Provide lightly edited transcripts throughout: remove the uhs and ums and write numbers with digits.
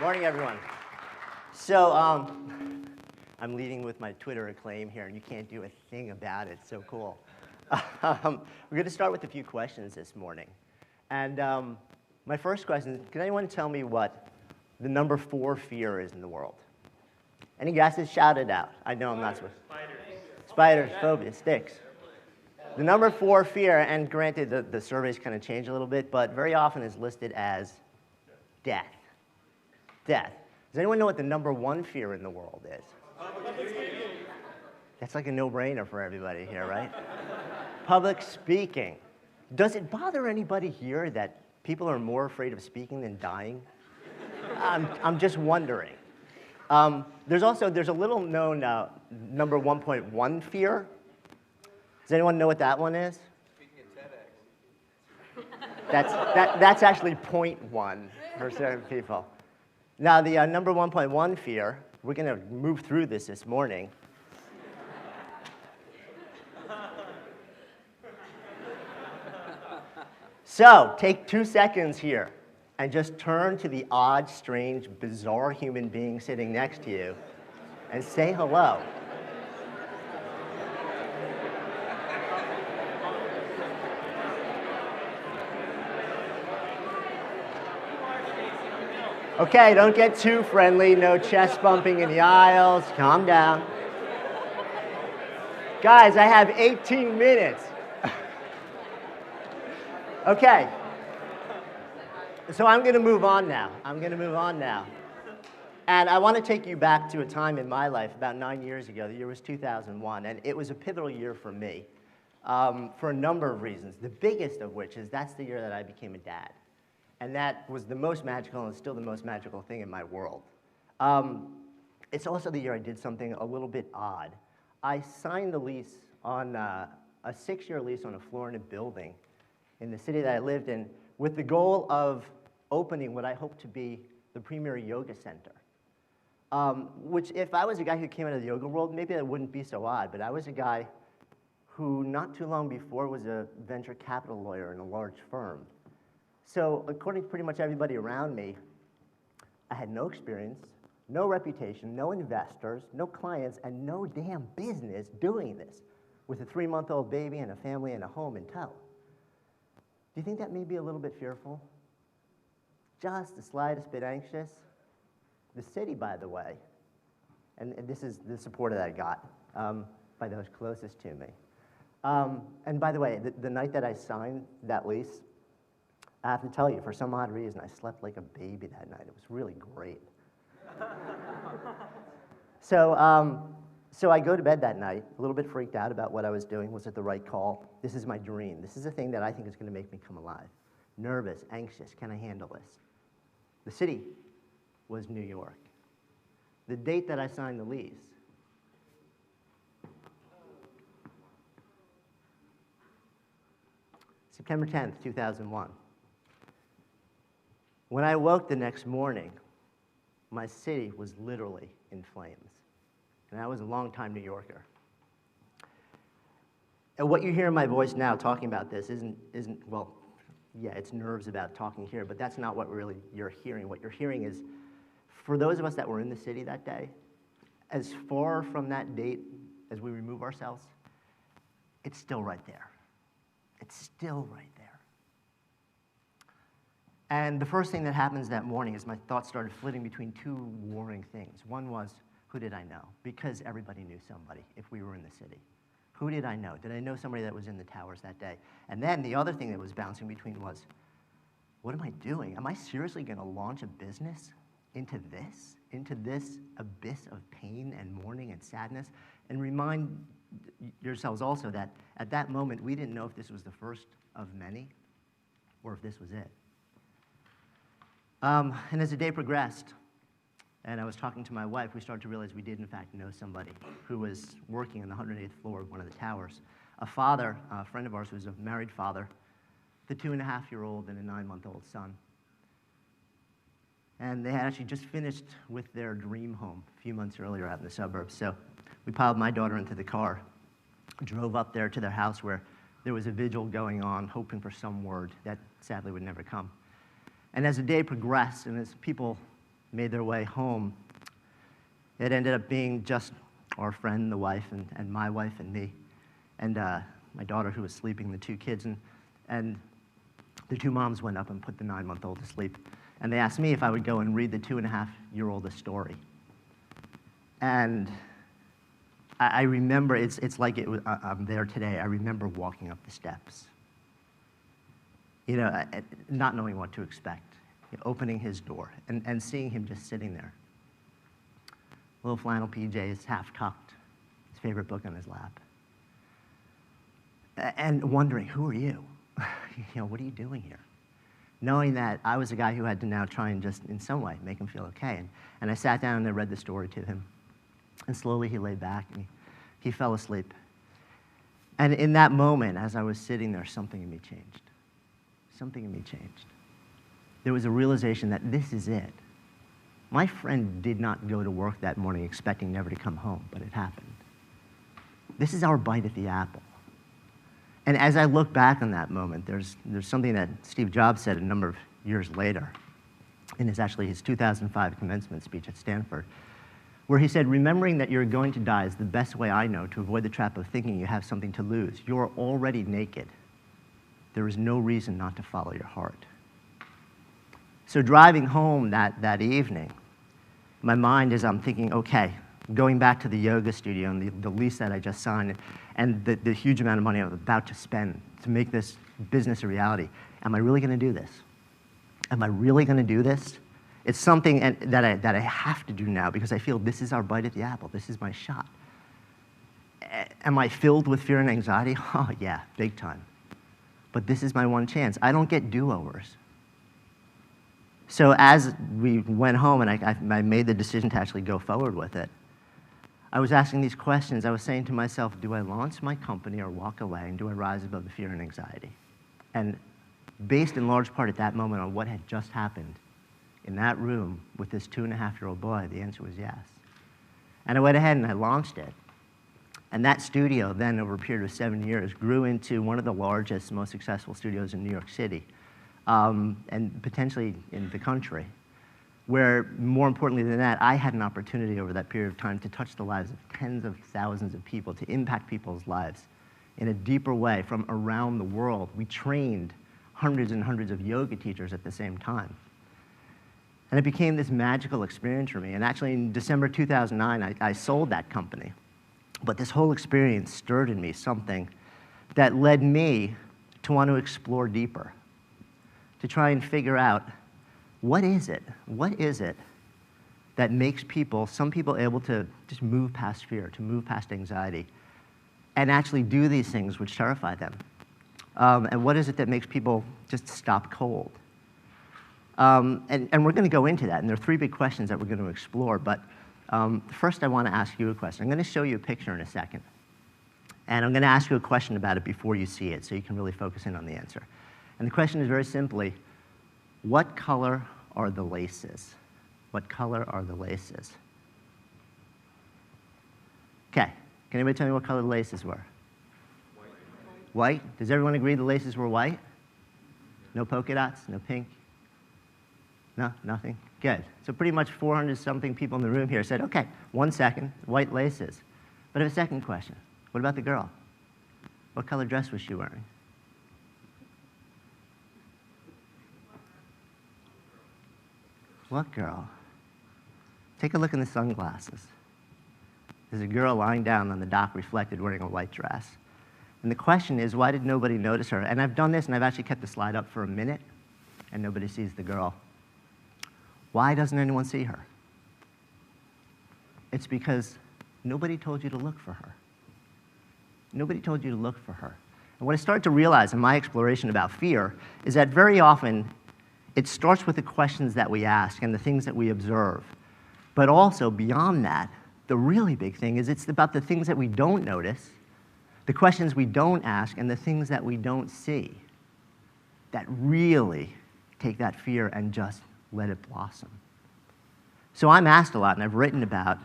Morning, everyone. So, I'm leading with my Twitter acclaim here, and you can't do a thing about it. So cool. We're going to start with a few questions this morning. And my first question is, can anyone tell me what the number 4 fear is in the world? Any guesses? Shout it out. I know I'm not supposed to. Spiders, phobia, sticks. The number 4 fear, and granted the surveys kind of change a little bit, but very often is listed as death. Death. Does anyone know what the number 1 fear in the world is? That's like a no-brainer for everybody here, right? Public speaking. Does it bother anybody here that people are more afraid of speaking than dying? I'm just wondering. There's a little known number 1.1 fear. Does anyone know what that one is? Speaking at TEDx. That's actually 0.1 for certain people. Now, the number 1.1 fear, we're going to move through this morning. So, take 2 seconds here and just turn to the odd, strange, bizarre human being sitting next to you and say hello. Okay, don't get too friendly. No chest bumping in the aisles. Calm down. Guys, I have 18 minutes. Okay. So I'm going to move on now. And I want to take you back to a time in my life about 9 years ago. The year was 2001, and it was a pivotal year for me for a number of reasons. The biggest of which is that's the year that I became a dad. And that was the most magical and still the most magical thing in my world. It's also the year I did something a little bit odd. I signed a lease on a 6-year lease on a floor in a building in the city that I lived in with the goal of opening what I hope to be the premier yoga center. Which if I was a guy who came out of the yoga world, maybe that wouldn't be so odd, but I was a guy who not too long before was a venture capital lawyer in a large firm. So according to pretty much everybody around me, I had no experience, no reputation, no investors, no clients, and no damn business doing this with a 3-month-old baby and a family and a home in tow. Do you think that made me a little bit fearful? Just the slightest bit anxious? The city, by the way, and this is the support that I got by those closest to me. And by the way, the night that I signed that lease, I have to tell you, for some odd reason, I slept like a baby that night. It was really great. So I go to bed that night, a little bit freaked out about what I was doing. Was it the right call? This is my dream. This is the thing that I think is going to make me come alive. Nervous, anxious, can I handle this? The city was New York. The date that I signed the lease, September 10th, 2001. When I woke the next morning, my city was literally in flames. And I was a longtime New Yorker. And what you hear in my voice now talking about this isn't well, yeah, it's nerves about talking here, but that's not what really you're hearing. What you're hearing is, for those of us that were in the city that day, as far from that date as we remove ourselves, it's still right there. It's still right there. And the first thing that happens that morning is my thoughts started flitting between 2 warring things. One was, who did I know? Because everybody knew somebody if we were in the city. Who did I know? Did I know somebody that was in the towers that day? And then the other thing that was bouncing between was, what am I doing? Am I seriously going to launch a business into this abyss of pain and mourning and sadness? And remind yourselves also that at that moment, we didn't know if this was the first of many or if this was it. And as the day progressed, and I was talking to my wife, we started to realize we did, in fact, know somebody who was working on the 108th floor of one of the towers. A father, a friend of ours who was a married father, the 2.5-year-old and a 9-month-old son. And they had actually just finished with their dream home a few months earlier out in the suburbs. So we piled my daughter into the car, drove up there to their house where there was a vigil going on, hoping for some word that sadly would never come. And as the day progressed, and as people made their way home, it ended up being just our friend, the wife, and my wife and me, and my daughter who was sleeping, the two kids, and the two moms went up and put the 9-month-old to sleep. And they asked me if I would go and read the 2.5-year-old a story. And I remember, it's like it was, I'm there today. I remember walking up the steps, you know, not knowing what to expect, opening his door and seeing him just sitting there. Little flannel PJs, half tucked, his favorite book on his lap. And wondering, who are you? You know, what are you doing here? Knowing that I was a guy who had to now try and just, in some way, make him feel okay. And I sat down and I read the story to him. And slowly he lay back and he fell asleep. And in that moment, as I was sitting there, something in me changed. Something in me changed. There was a realization that this is it. My friend did not go to work that morning expecting never to come home, but it happened. This is our bite at the apple. And as I look back on that moment, there's something that Steve Jobs said a number of years later, in his 2005 commencement speech at Stanford, where he said, remembering that you're going to die is the best way I know to avoid the trap of thinking you have something to lose. You're already naked. There is no reason not to follow your heart. So driving home that evening, my mind is, I'm thinking, okay, going back to the yoga studio and the lease that I just signed and the huge amount of money I'm about to spend to make this business a reality, am I really going to do this? Am I really going to do this? It's something that I have to do now because I feel this is our bite at the apple. This is my shot. Am I filled with fear and anxiety? Oh, yeah, big time. But this is my one chance. I don't get do-overs. So as we went home and I made the decision to actually go forward with it, I was asking these questions. I was saying to myself, do I launch my company or walk away, and do I rise above the fear and anxiety? And based in large part at that moment on what had just happened in that room with this 2.5-year-old boy, the answer was yes. And I went ahead and I launched it. And that studio then, over a period of 7 years, grew into one of the largest, most successful studios in New York City, and potentially in the country, where, more importantly than that, I had an opportunity over that period of time to touch the lives of tens of thousands of people, to impact people's lives in a deeper way from around the world. We trained hundreds and hundreds of yoga teachers at the same time. And it became this magical experience for me. And actually, in December 2009, I sold that company. But this whole experience stirred in me something that led me to want to explore deeper, to try and figure out, what is it that makes some people able to just move past fear, to move past anxiety, and actually do these things which terrify them? And what is it that makes people just stop cold? And we're going to go into that, and there are 3 big questions that we're going to explore, but first I want to ask you a question. I'm going to show you a picture in a second, and I'm going to ask you a question about it before you see it so you can really focus in on the answer. And the question is very simply, what color are the laces? What color are the laces? Okay, can anybody tell me what color the laces were? White? Does everyone agree the laces were white? No polka dots? No pink? No, nothing? Good. So pretty much 400-something people in the room here said, okay, 1 second, white laces. But I have a second question. What about the girl? What color dress was she wearing? What girl? Take a look in the sunglasses. There's a girl lying down on the dock reflected wearing a white dress. And the question is, why did nobody notice her? And I've done this, and I've actually kept the slide up for a minute, and nobody sees the girl. Why doesn't anyone see her? It's because nobody told you to look for her. Nobody told you to look for her. And what I started to realize in my exploration about fear is that very often it starts with the questions that we ask and the things that we observe. But also, beyond that, the really big thing is it's about the things that we don't notice, the questions we don't ask, and the things that we don't see that really take that fear and just let it blossom. So I'm asked a lot, and I've written about,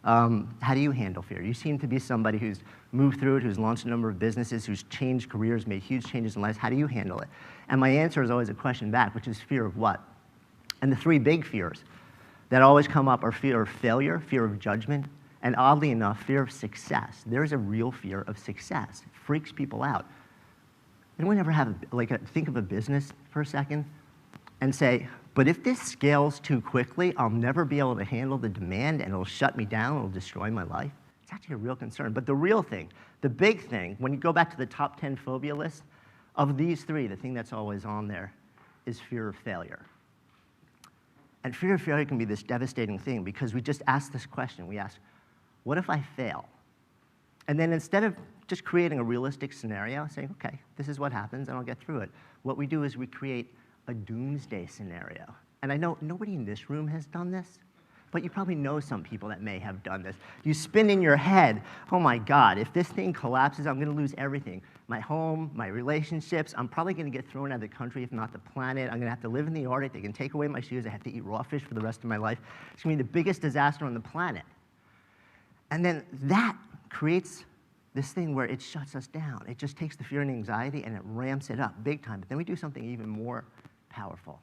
how do you handle fear? You seem to be somebody who's moved through it, who's launched a number of businesses, who's changed careers, made huge changes in lives. How do you handle it? And my answer is always a question back, which is fear of what? And the 3 big fears. that always come up are fear of failure, fear of judgment, and oddly enough, fear of success. There's a real fear of success. It freaks people out. Anyone ever have, think of a business for a second and say, but if this scales too quickly, I'll never be able to handle the demand and it'll shut me down, it'll destroy my life? It's actually a real concern. But the real thing, the big thing, when you go back to the top 10 phobia list, of these three, the thing that's always on there is fear of failure. And fear of failure can be this devastating thing because we just ask this question. We ask, what if I fail? And then instead of just creating a realistic scenario, saying, okay, this is what happens and I'll get through it, what we do is we create a doomsday scenario. And I know nobody in this room has done this, but you probably know some people that may have done this. You spin in your head, oh my God, if this thing collapses, I'm gonna lose everything. My home, my relationships, I'm probably gonna get thrown out of the country, if not the planet. I'm gonna have to live in the Arctic, they can take away my shoes, I have to eat raw fish for the rest of my life. It's gonna be the biggest disaster on the planet. And then that creates this thing where it shuts us down. It just takes the fear and anxiety and it ramps it up big time. But then we do something even more powerful.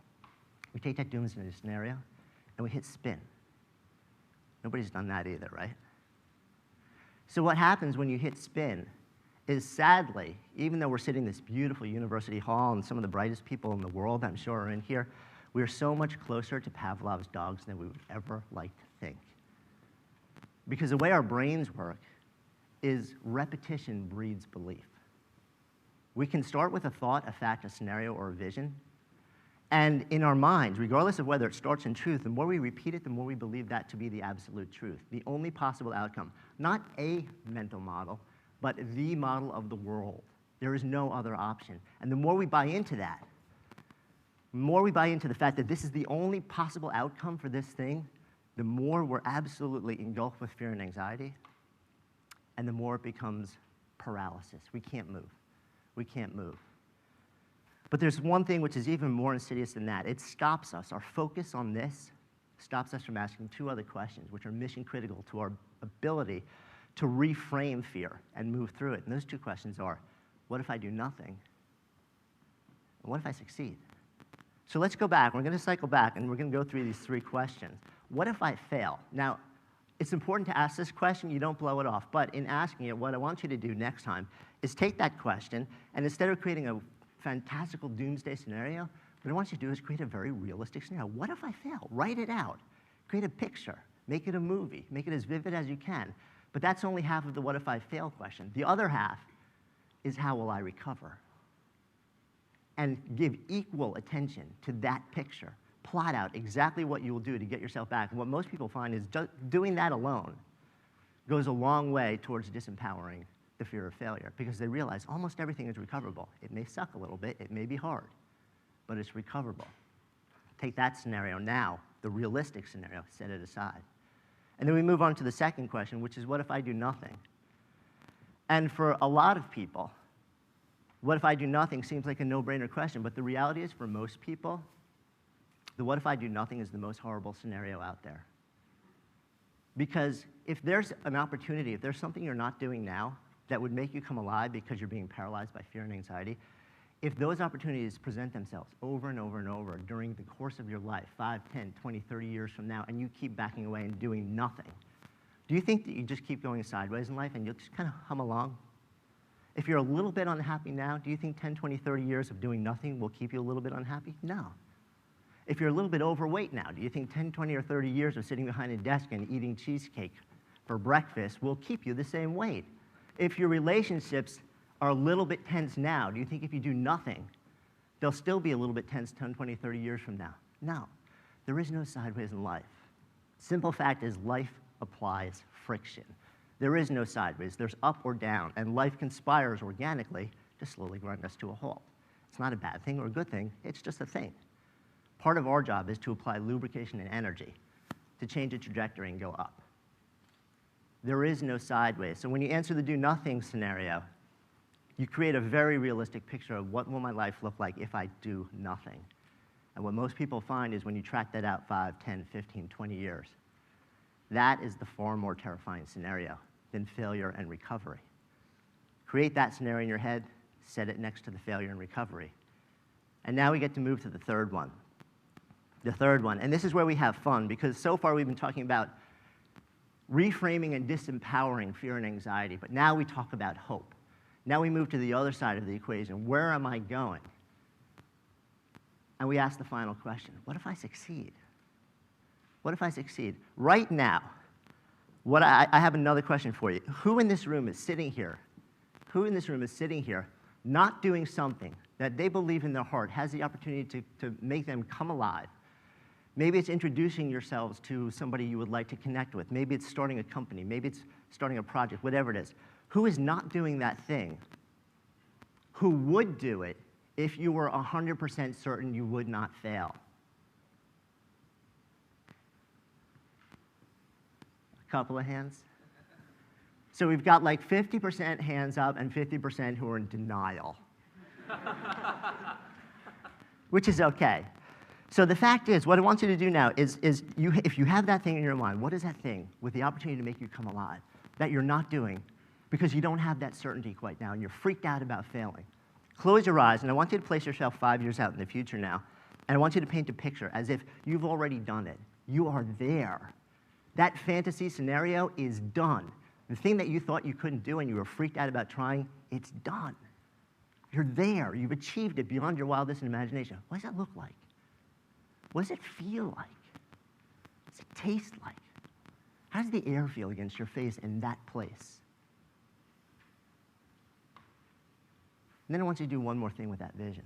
We take that doomsday scenario and we hit spin. Nobody's done that either, right? So what happens when you hit spin is, sadly, even though we're sitting in this beautiful university hall and some of the brightest people in the world, I'm sure, are in here, we are so much closer to Pavlov's dogs than we would ever like to think. Because the way our brains work is repetition breeds belief. We can start with a thought, a fact, a scenario, or a vision, and in our minds, regardless of whether it starts in truth, the more we repeat it, the more we believe that to be the absolute truth, the only possible outcome. Not a mental model, but the model of the world. There is no other option. And the more we buy into that, the more we buy into the fact that this is the only possible outcome for this thing, the more we're absolutely engulfed with fear and anxiety, and the more it becomes paralysis. We can't move. We can't move. But there's one thing which is even more insidious than that. It stops us. Our focus on this stops us from asking two other questions, which are mission critical to our ability to reframe fear and move through it. And those two questions are, what if I do nothing? And what if I succeed? So let's go back. We're going to cycle back, and we're going to go through these three questions. What if I fail? Now, it's important to ask this question. You don't blow it off. But in asking it, what I want you to do next time is take that question, and instead of creating a fantastical doomsday scenario, what I want you to do is create a very realistic scenario. What if I fail? Write it out. Create a picture. Make it a movie. Make it as vivid as you can. But that's only half of the what if I fail question. The other half is how will I recover? And give equal attention to that picture. Plot out exactly what you will do to get yourself back. And what most people find is doing that alone goes a long way towards disempowering the fear of failure, because they realize almost everything is recoverable. It may suck a little bit, it may be hard, but it's recoverable. Take that scenario now, the realistic scenario, set it aside. And then we move on to the second question, which is what if I do nothing? And for a lot of people, what if I do nothing seems like a no-brainer question, but the reality is for most people, the what if I do nothing is the most horrible scenario out there. Because if there's an opportunity, if there's something you're not doing now that would make you come alive because you're being paralyzed by fear and anxiety, if those opportunities present themselves over and over and over during the course of your life, 5, 10, 20, 30 years from now, and you keep backing away and doing nothing, do you think that you just keep going sideways in life and you'll just kind of hum along? If you're a little bit unhappy now, do you think 10, 20, 30 years of doing nothing will keep you a little bit unhappy? No. If you're a little bit overweight now, do you think 10, 20, or 30 years of sitting behind a desk and eating cheesecake for breakfast will keep you the same weight? If your relationships are a little bit tense now, do you think if you do nothing, they'll still be a little bit tense 10, 20, 30 years from now? No. There is no sideways in life. Simple fact is life applies friction. There is no sideways. There's up or down, and life conspires organically to slowly grind us to a halt. It's not a bad thing or a good thing. It's just a thing. Part of our job is to apply lubrication and energy to change the trajectory and go up. There is no sideways. So when you answer the do nothing scenario, you create a very realistic picture of what will my life look like if I do nothing. And what most people find is when you track that out 5, 10, 15, 20 years, that is the far more terrifying scenario than failure and recovery. Create that scenario in your head, set it next to the failure and recovery. And now we get to move to the third one. The third one, and this is where we have fun, because so far we've been talking about reframing and disempowering fear and anxiety, but now we talk about hope. Now we move to the other side of the equation. Where am I going? And we ask the final question, what if I succeed? What if I succeed? Right now, I have another question for you. Who in this room is sitting here? Who in this room is sitting here not doing something that they believe in their heart has the opportunity to make them come alive? Maybe it's introducing yourselves to somebody you would like to connect with. Maybe it's starting a company. Maybe it's starting a project, whatever it is. Who is not doing that thing? Who would do it if you were 100% certain you would not fail? A couple of hands. So we've got like 50% hands up and 50% who are in denial, which is okay. So the fact is, what I want you to do now is if you have that thing in your mind, what is that thing with the opportunity to make you come alive that you're not doing because you don't have that certainty quite now and you're freaked out about failing? Close your eyes, and I want you to place yourself 5 years out in the future now, and I want you to paint a picture as if you've already done it. You are there. That fantasy scenario is done. The thing that you thought you couldn't do and you were freaked out about trying, it's done. You're there. You've achieved it beyond your wildest imagination. What does that look like? What does it feel like? What does it taste like? How does the air feel against your face in that place? And then I want you to do one more thing with that vision.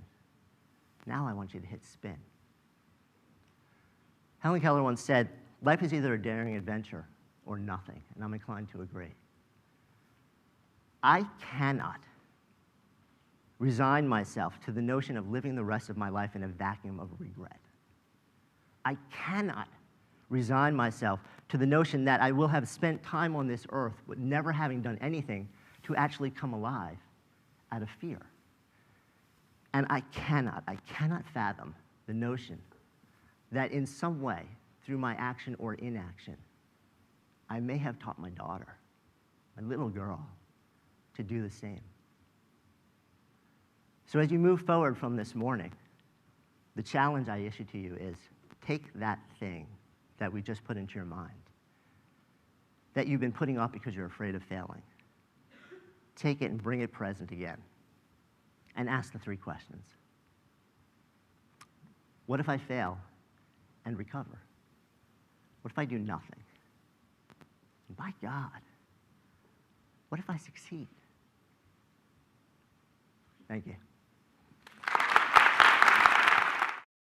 Now I want you to hit spin. Helen Keller once said, life is either a daring adventure or nothing, and I'm inclined to agree. I cannot resign myself to the notion of living the rest of my life in a vacuum of regret. I cannot resign myself to the notion that I will have spent time on this earth but never having done anything to actually come alive out of fear. And I cannot fathom the notion that in some way, through my action or inaction, I may have taught my daughter, my little girl, to do the same. So as you move forward from this morning, the challenge I issue to you is take that thing that we just put into your mind, that you've been putting off because you're afraid of failing. Take it and bring it present again, and ask the 3 questions. What if I fail and recover? What if I do nothing? And by God, what if I succeed? Thank you.